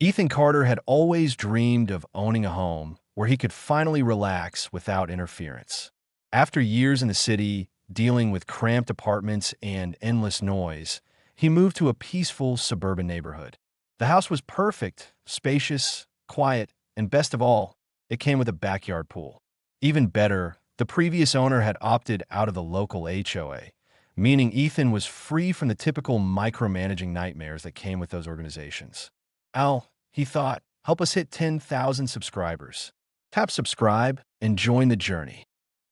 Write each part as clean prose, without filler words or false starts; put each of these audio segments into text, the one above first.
Ethan Carter had always dreamed of owning a home where he could finally relax without interference. After years in the city, dealing with cramped apartments and endless noise, he moved to a peaceful suburban neighborhood. The house was perfect, spacious, quiet, and best of all, it came with a backyard pool. Even better, the previous owner had opted out of the local HOA, meaning Ethan was free from the typical micromanaging nightmares that came with those organizations. Al, he thought, help us hit 10,000 subscribers. Tap subscribe and join the journey.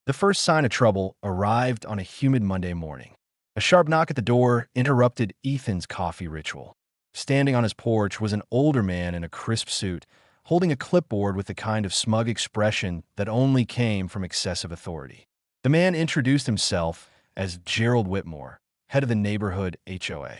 The first sign of trouble arrived on a humid Monday morning. A sharp knock at the door interrupted Ethan's coffee ritual. Standing on his porch was an older man in a crisp suit, holding a clipboard with the kind of smug expression that only came from excessive authority. The man introduced himself as Gerald Whitmore, head of the neighborhood HOA.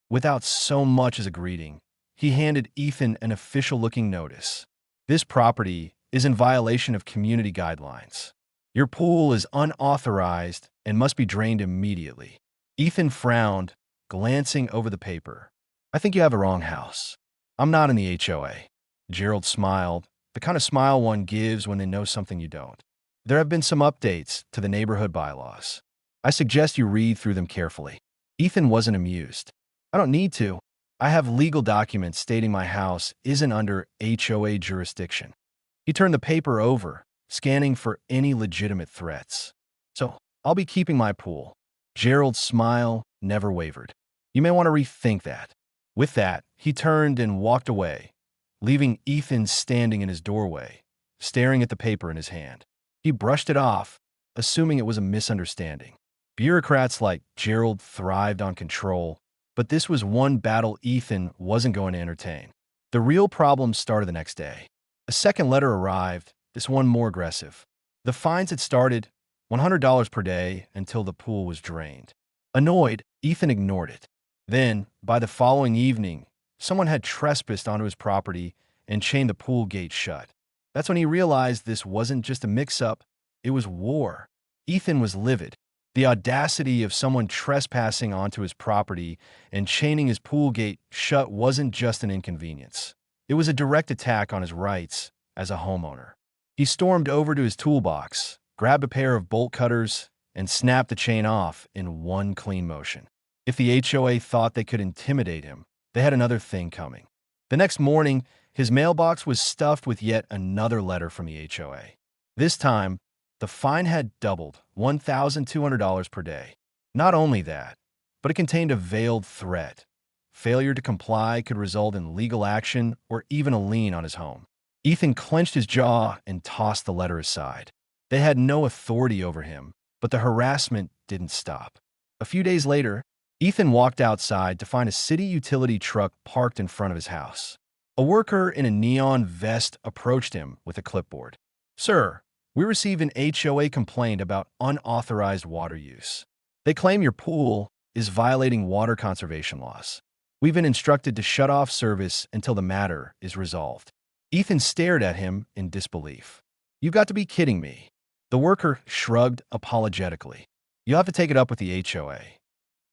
Without so much as a greeting, he handed Ethan an official-looking notice. This property is in violation of community guidelines. Your pool is unauthorized and must be drained immediately. Ethan frowned, glancing over the paper. I think you have a wrong house. I'm not in the HOA. Gerald smiled, the kind of smile one gives when they know something you don't. There have been some updates to the neighborhood bylaws. I suggest you read through them carefully. Ethan wasn't amused. I don't need to. I have legal documents stating my house isn't under HOA jurisdiction. He turned the paper over, scanning for any legitimate threats. So, I'll be keeping my pool. Gerald's smile never wavered. You may want to rethink that. With that, he turned and walked away, leaving Ethan standing in his doorway, staring at the paper in his hand. He brushed it off, assuming it was a misunderstanding. Bureaucrats like Gerald thrived on control, but this was one battle Ethan wasn't going to entertain. The real problem started the next day. A second letter arrived, this one more aggressive. The fines had started $100 per day until the pool was drained. Annoyed, Ethan ignored it. Then, by the following evening, someone had trespassed onto his property and chained the pool gate shut. That's when he realized this wasn't just a mix-up, it was war. Ethan was livid. The audacity of someone trespassing onto his property and chaining his pool gate shut wasn't just an inconvenience. It was a direct attack on his rights as a homeowner. He stormed over to his toolbox, grabbed a pair of bolt cutters, and snapped the chain off in one clean motion. If the HOA thought they could intimidate him, they had another thing coming. The next morning, his mailbox was stuffed with yet another letter from the HOA. This time, the fine had doubled, $1,200 per day. Not only that, but it contained a veiled threat. Failure to comply could result in legal action or even a lien on his home. Ethan clenched his jaw and tossed the letter aside. They had no authority over him, but the harassment didn't stop. A few days later, Ethan walked outside to find a city utility truck parked in front of his house. A worker in a neon vest approached him with a clipboard. Sir, we received an HOA complaint about unauthorized water use. They claim your pool is violating water conservation laws. We've been instructed to shut off service until the matter is resolved. Ethan stared at him in disbelief. You've got to be kidding me. The worker shrugged apologetically. You'll have to take it up with the HOA.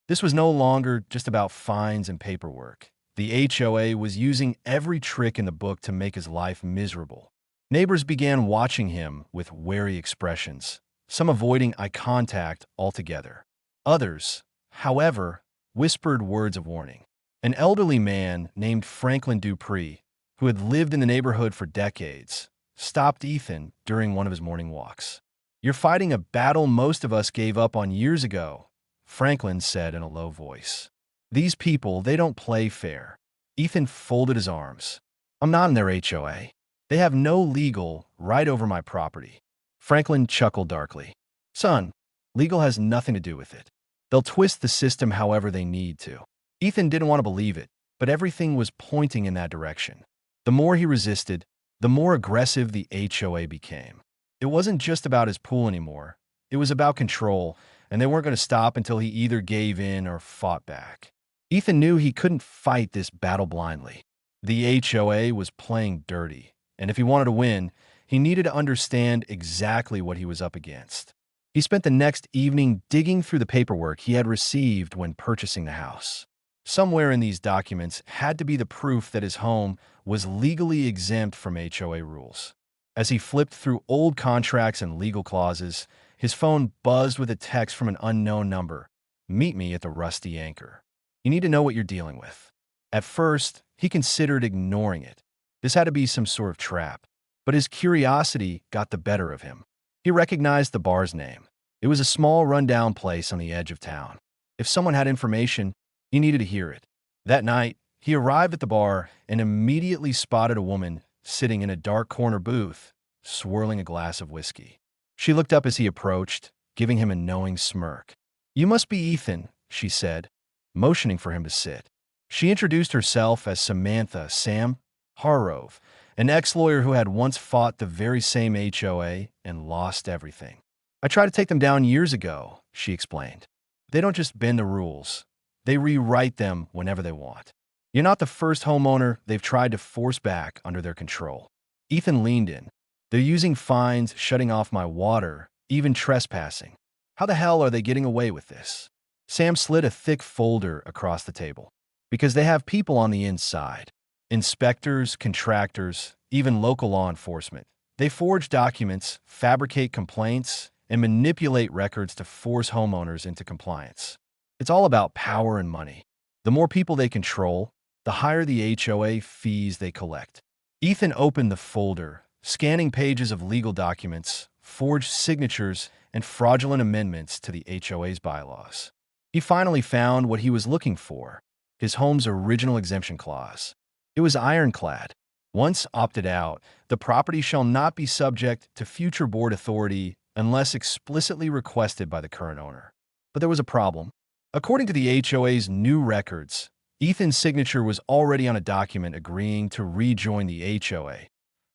This was no longer just about fines and paperwork. The HOA was using every trick in the book to make his life miserable. Neighbors began watching him with wary expressions, some avoiding eye contact altogether. Others, however, whispered words of warning. An elderly man named Franklin Dupree, who had lived in the neighborhood for decades, stopped Ethan during one of his morning walks. You're fighting a battle most of us gave up on years ago, Franklin said in a low voice. These people, they don't play fair. Ethan folded his arms. I'm not in their HOA. They have no legal right over my property. Franklin chuckled darkly. Son, legal has nothing to do with it. They'll twist the system however they need to. Ethan didn't want to believe it, but everything was pointing in that direction. The more he resisted, the more aggressive the HOA became. It wasn't just about his pool anymore. It was about control, and they weren't going to stop until he either gave in or fought back. Ethan knew he couldn't fight this battle blindly. The HOA was playing dirty, and if he wanted to win, he needed to understand exactly what he was up against. He spent the next evening digging through the paperwork he had received when purchasing the house. Somewhere in these documents had to be the proof that his home was legally exempt from HOA rules. As he flipped through old contracts and legal clauses, his phone buzzed with a text from an unknown number. "Meet me at the Rusty Anchor. You need to know what you're dealing with." At first, he considered ignoring it. This had to be some sort of trap. But his curiosity got the better of him. He recognized the bar's name. It was a small, rundown place on the edge of town. If someone had information, he needed to hear it. That night, he arrived at the bar and immediately spotted a woman sitting in a dark corner booth, swirling a glass of whiskey. She looked up as he approached, giving him a knowing smirk. "You must be Ethan," she said, motioning for him to sit. She introduced herself as Samantha Sam Harrove, an ex-lawyer who had once fought the very same HOA and lost everything. "I tried to take them down years ago," she explained. "They don't just bend the rules. They rewrite them whenever they want. You're not the first homeowner they've tried to force back under their control." Ethan leaned in. "They're using fines, shutting off my water, even trespassing. How the hell are they getting away with this?" Sam slid a thick folder across the table. "Because they have people on the inside. Inspectors, contractors, even local law enforcement. They forge documents, fabricate complaints, and manipulate records to force homeowners into compliance. It's all about power and money. The more people they control, the higher the HOA fees they collect." Ethan opened the folder, scanning pages of legal documents, forged signatures, and fraudulent amendments to the HOA's bylaws. He finally found what he was looking for, his home's original exemption clause. It was ironclad. Once opted out, the property shall not be subject to future board authority unless explicitly requested by the current owner. But there was a problem. According to the HOA's new records, Ethan's signature was already on a document agreeing to rejoin the HOA,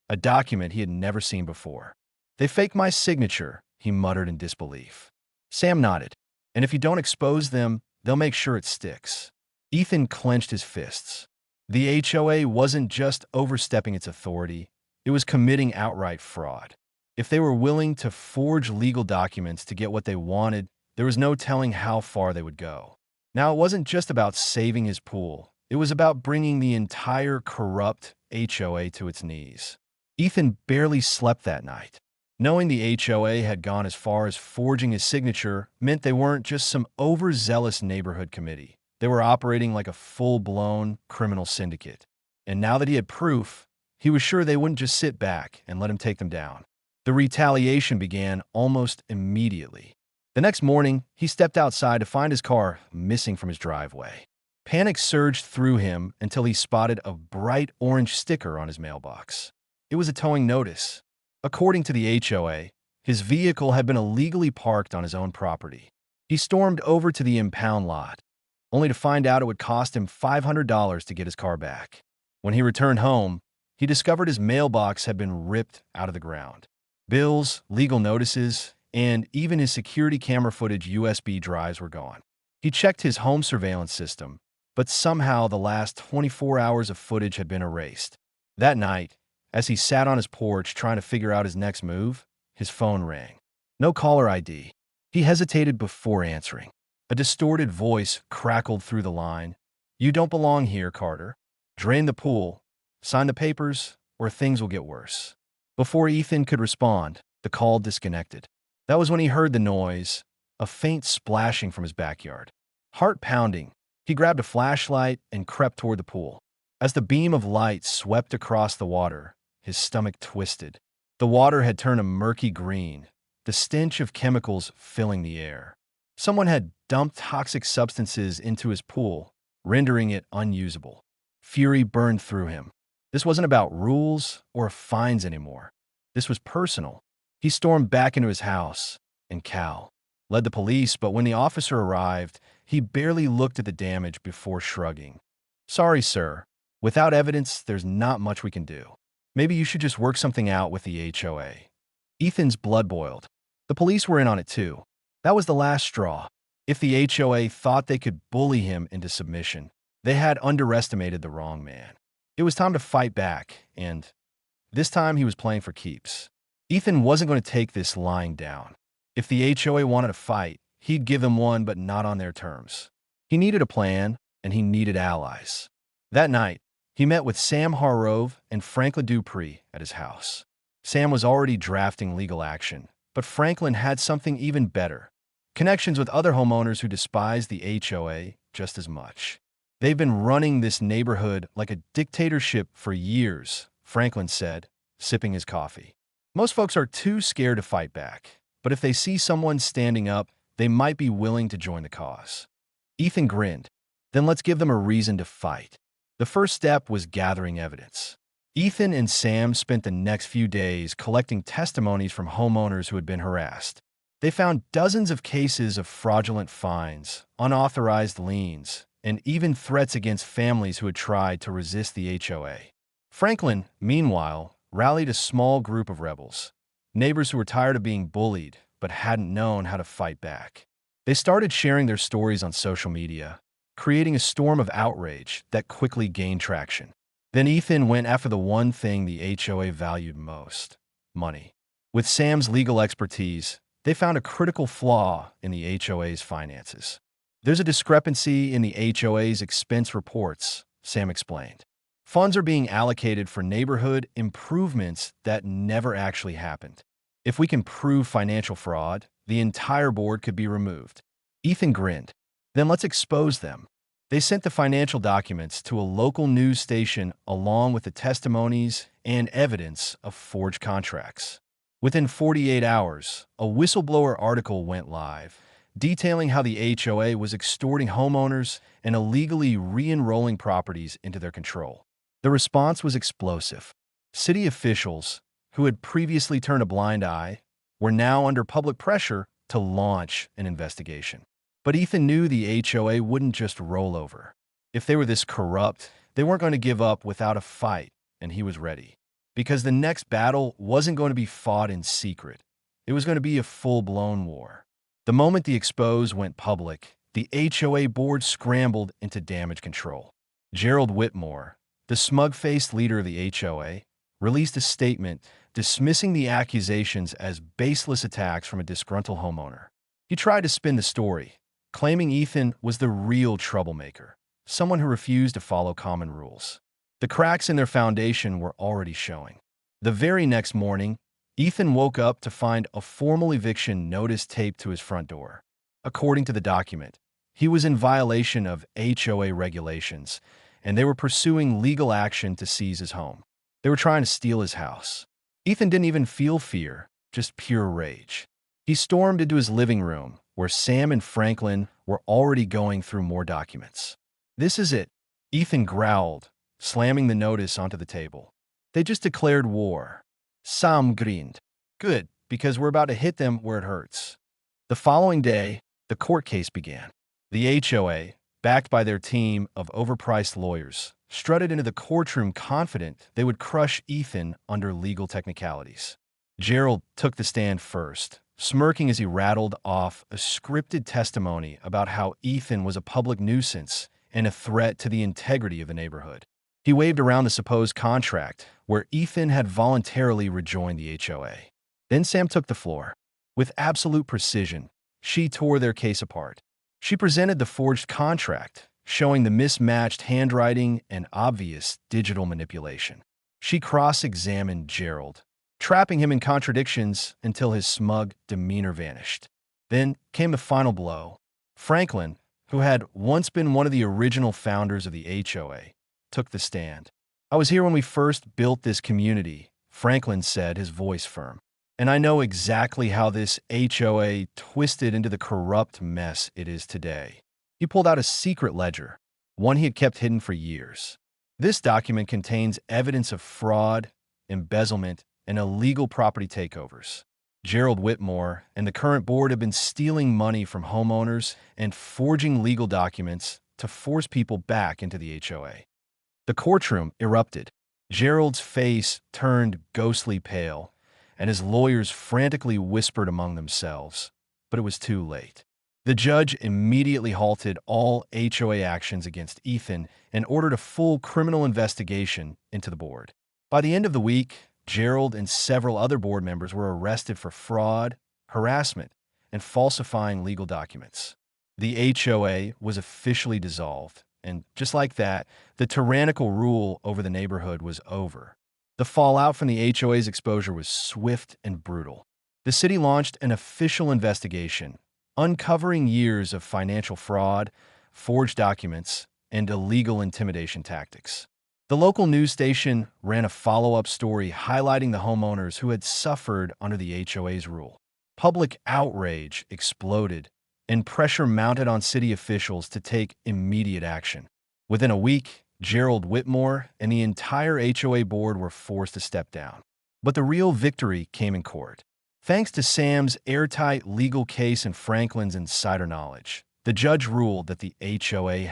a document he had never seen before. "They faked my signature," he muttered in disbelief. Sam nodded. "And if you don't expose them, they'll make sure it sticks." Ethan clenched his fists. The HOA wasn't just overstepping its authority, it was committing outright fraud. If they were willing to forge legal documents to get what they wanted, there was no telling how far they would go. Now, it wasn't just about saving his pool. It was about bringing the entire corrupt HOA to its knees. Ethan barely slept that night. Knowing the HOA had gone as far as forging his signature meant they weren't just some overzealous neighborhood committee. They were operating like a full-blown criminal syndicate. And now that he had proof, he was sure they wouldn't just sit back and let him take them down. The retaliation began almost immediately. The next morning, he stepped outside to find his car missing from his driveway. Panic surged through him until he spotted a bright orange sticker on his mailbox. It was a towing notice. According to the HOA, his vehicle had been illegally parked on his own property. He stormed over to the impound lot, only to find out it would cost him $500 to get his car back. When he returned home, he discovered his mailbox had been ripped out of the ground. Bills, legal notices, and even his security camera footage USB drives were gone. He checked his home surveillance system, but somehow the last 24 hours of footage had been erased. That night, as he sat on his porch trying to figure out his next move, his phone rang. No caller ID. He hesitated before answering. A distorted voice crackled through the line. "You don't belong here, Carter. Drain the pool, sign the papers, or things will get worse." Before Ethan could respond, the call disconnected. That was when he heard the noise, a faint splashing from his backyard. Heart pounding, he grabbed a flashlight and crept toward the pool. As the beam of light swept across the water, his stomach twisted. The water had turned a murky green, the stench of chemicals filling the air. Someone had dumped toxic substances into his pool, rendering it unusable. Fury burned through him. This wasn't about rules or fines anymore. This was personal. He stormed back into his house, and Cal led the police, but when the officer arrived, he barely looked at the damage before shrugging. "Sorry, sir. Without evidence, there's not much we can do. Maybe you should just work something out with the HOA." Ethan's blood boiled. The police were in on it too. That was the last straw. If the HOA thought they could bully him into submission, they had underestimated the wrong man. It was time to fight back, and this time he was playing for keeps. Ethan wasn't going to take this lying down. If the HOA wanted a fight, he'd give them one, but not on their terms. He needed a plan, and he needed allies. That night, he met with Sam Harrove and Franklin Dupree at his house. Sam was already drafting legal action, but Franklin had something even better: connections with other homeowners who despised the HOA just as much. "They've been running this neighborhood like a dictatorship for years," Franklin said, sipping his coffee. "Most folks are too scared to fight back, but if they see someone standing up, they might be willing to join the cause." Ethan grinned. "Then let's give them a reason to fight." The first step was gathering evidence. Ethan and Sam spent the next few days collecting testimonies from homeowners who had been harassed. They found dozens of cases of fraudulent fines, unauthorized liens, and even threats against families who had tried to resist the HOA. Franklin, meanwhile, rallied a small group of rebels, neighbors who were tired of being bullied but hadn't known how to fight back. They started sharing their stories on social media, creating a storm of outrage that quickly gained traction. Then Ethan went after the one thing the HOA valued most: money. With Sam's legal expertise, they found a critical flaw in the HOA's finances. "There's a discrepancy in the HOA's expense reports," Sam explained. "Funds are being allocated for neighborhood improvements that never actually happened. If we can prove financial fraud, the entire board could be removed." Ethan grinned. "Then let's expose them." They sent the financial documents to a local news station along with the testimonies and evidence of forged contracts. Within 48 hours, a whistleblower article went live, detailing how the HOA was extorting homeowners and illegally re-enrolling properties into their control. The response was explosive. City officials, who had previously turned a blind eye, were now under public pressure to launch an investigation. But Ethan knew the HOA wouldn't just roll over. If they were this corrupt, they weren't going to give up without a fight, and he was ready. Because the next battle wasn't going to be fought in secret. It was going to be a full-blown war. The moment the expose went public, the HOA board scrambled into damage control. Gerald Whitmore, the smug-faced leader of the HOA, released a statement dismissing the accusations as baseless attacks from a disgruntled homeowner. He tried to spin the story, claiming Ethan was the real troublemaker, someone who refused to follow common rules. The cracks in their foundation were already showing. The very next morning, Ethan woke up to find a formal eviction notice taped to his front door. According to the document, he was in violation of HOA regulations, and they were pursuing legal action to seize his home. They were trying to steal his house. Ethan didn't even feel fear, just pure rage. He stormed into his living room, where Sam and Franklin were already going through more documents. "This is it," Ethan growled, slamming the notice onto the table. "They just declared war." Sam grinned. "Good, because we're about to hit them where it hurts." The following day, the court case began. The HOA, backed by their team of overpriced lawyers, strutted into the courtroom confident they would crush Ethan under legal technicalities. Gerald took the stand first, smirking as he rattled off a scripted testimony about how Ethan was a public nuisance and a threat to the integrity of the neighborhood. He waved around the supposed contract, where Ethan had voluntarily rejoined the HOA. Then Sam took the floor. With absolute precision, she tore their case apart. She presented the forged contract, showing the mismatched handwriting and obvious digital manipulation. She cross-examined Gerald, trapping him in contradictions until his smug demeanor vanished. Then came the final blow. Franklin, who had once been one of the original founders of the HOA, took the stand. "I was here when we first built this community," Franklin said, his voice firm. "And I know exactly how this HOA twisted into the corrupt mess it is today." He pulled out a secret ledger, one he had kept hidden for years. This document contains evidence of fraud, embezzlement, and illegal property takeovers. Gerald Whitmore and the current board have been stealing money from homeowners and forging legal documents to force people back into the HOA. The courtroom erupted. Gerald's face turned ghostly pale, and his lawyers frantically whispered among themselves, but it was too late. The judge immediately halted all HOA actions against Ethan and ordered a full criminal investigation into the board. By the end of the week, Gerald and several other board members were arrested for fraud, harassment, and falsifying legal documents. The HOA was officially dissolved, And just like that, the tyrannical rule over the neighborhood was over. The fallout from the HOA's exposure was swift and brutal. The city launched an official investigation, uncovering years of financial fraud, forged documents, and illegal intimidation tactics. The local news station ran a follow-up story highlighting the homeowners who had suffered under the HOA's rule. Public outrage exploded, and pressure mounted on city officials to take immediate action. Within a week, Gerald Whitmore and the entire HOA board were forced to step down. But the real victory came in court. Thanks to Sam's airtight legal case and Franklin's insider knowledge, the judge ruled that the HOA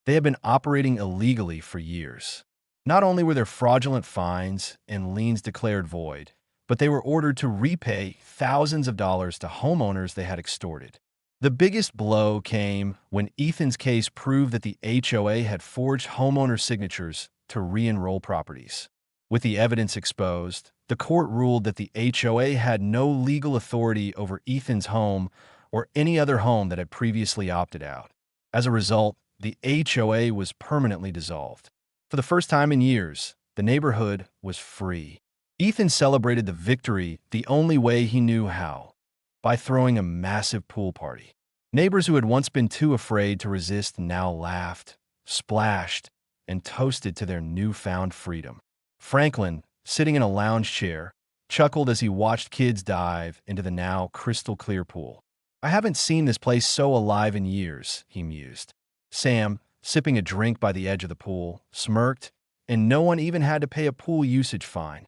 they had been operating illegally for years. Not only were there fraudulent fines and liens declared void, but they were ordered to repay thousands of dollars to homeowners they had extorted. The biggest blow came when Ethan's case proved that the HOA had forged homeowner signatures to re-enroll properties. With the evidence exposed, the court ruled that the HOA had no legal authority over Ethan's home or any other home that had previously opted out. As a result, the HOA was permanently dissolved. For the first time in years, the neighborhood was free. Ethan celebrated the victory the only way he knew how, by throwing a massive pool party. Neighbors who had once been too afraid to resist now laughed, splashed, and toasted to their newfound freedom. Franklin, sitting in a lounge chair, chuckled as he watched kids dive into the now crystal-clear pool. "I haven't seen this place so alive in years," he mused. Sam, sipping a drink by the edge of the pool, smirked, and no one even had to pay a pool usage fine.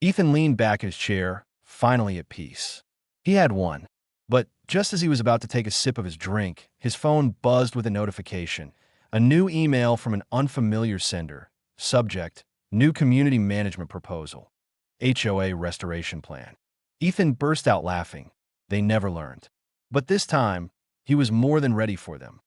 Ethan leaned back in his chair, finally at peace. He had won. But just as he was about to take a sip of his drink, his phone buzzed with a notification. A new email from an unfamiliar sender. Subject: New Community Management Proposal. HOA Restoration Plan. Ethan burst out laughing. They never learned. But this time, he was more than ready for them.